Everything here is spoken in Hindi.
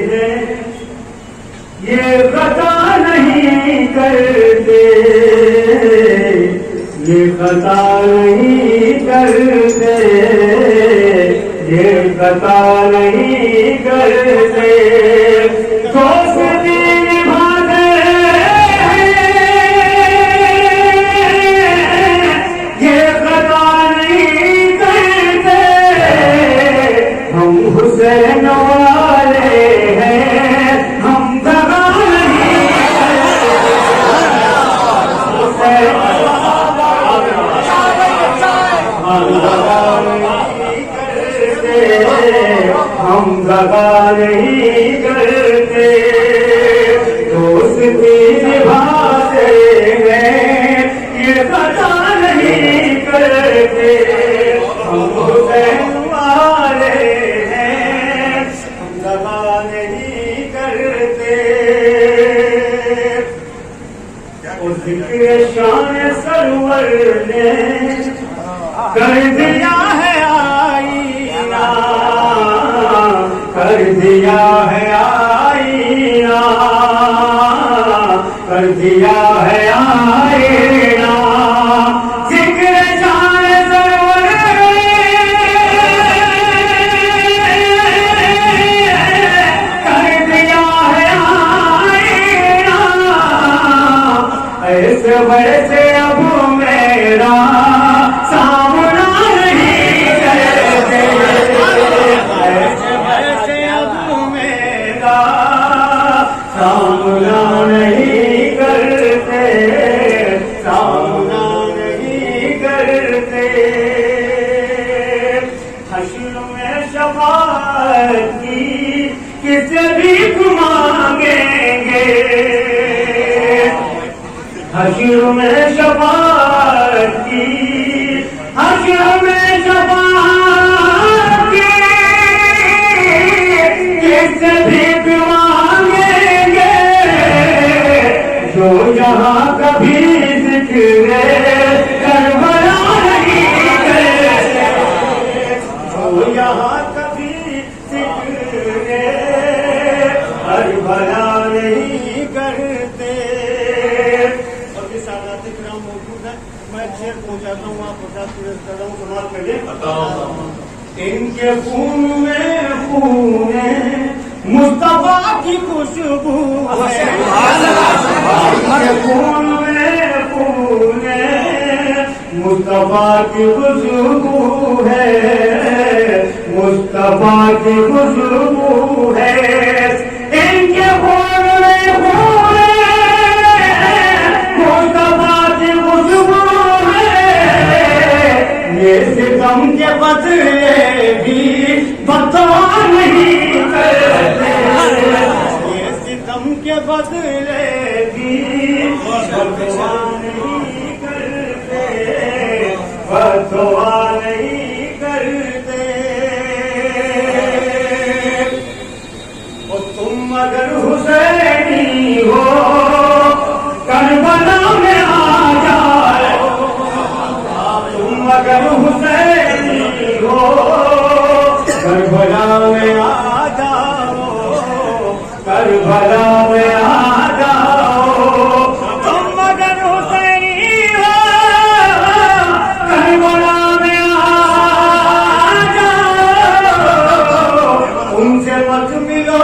हैं, ये खता नहीं करते, ये खता नहीं करते, ये खता नहीं करते। दोस्ती निभाते ये खता नहीं करते, हम हुसैन वाले हैं, हम दगा नहीं करते, हम दगा नहीं करते। दोस्ती निभाते हैं, ये खता नहीं करते, हम हुसैन वाले हैं, हम दगा नहीं करते। और जिक्र शान सरवर ने कर दिया है आईना, कर दिया है आईना, कर दिया है आईना। जिक्र शान सरवर कर दिया है आईना, ऐसे वैसे अब मेरा सामना नहीं करते, ऐसे वैसे अब मेरा सामना नहीं करते, सामना नहीं करते। हश्र में शफाअत की किसे भी मांगेंगे, हश्र में शफाअत की, हश्र में शफाअत की किसे भी मांगेंगे, जो यहाँ कभी जिक्र करबला नहीं करते, जो यहाँ कभी जिक्र करबला नहीं करते। मौजूद है, मैं शेर पहुंचाता हूँ, आप प्रसाद कर रहा हूँ, समाज करिए। इनके खून में खून मुस्तफा की खुशबू है, इनके खून में खून मुस्तफा की खुशबू है, मुस्तफा की खुशबू है। इनके खून में खून मुस्तफा की खुशबू है, ये सितम के बदले भी बदवा नहीं करते, ये सितम के बदले भी बदवा नहीं करते, बदवा नहीं करते। और तुम अगर हुसैनी हो करबला में आ जाओ, तुम अगर हुसैनी हो करबला में आ जाओ, करबला में आ जाओ। तुम अगर हुसैनी हो करबला में आ जाओ, उनसे मत मिलो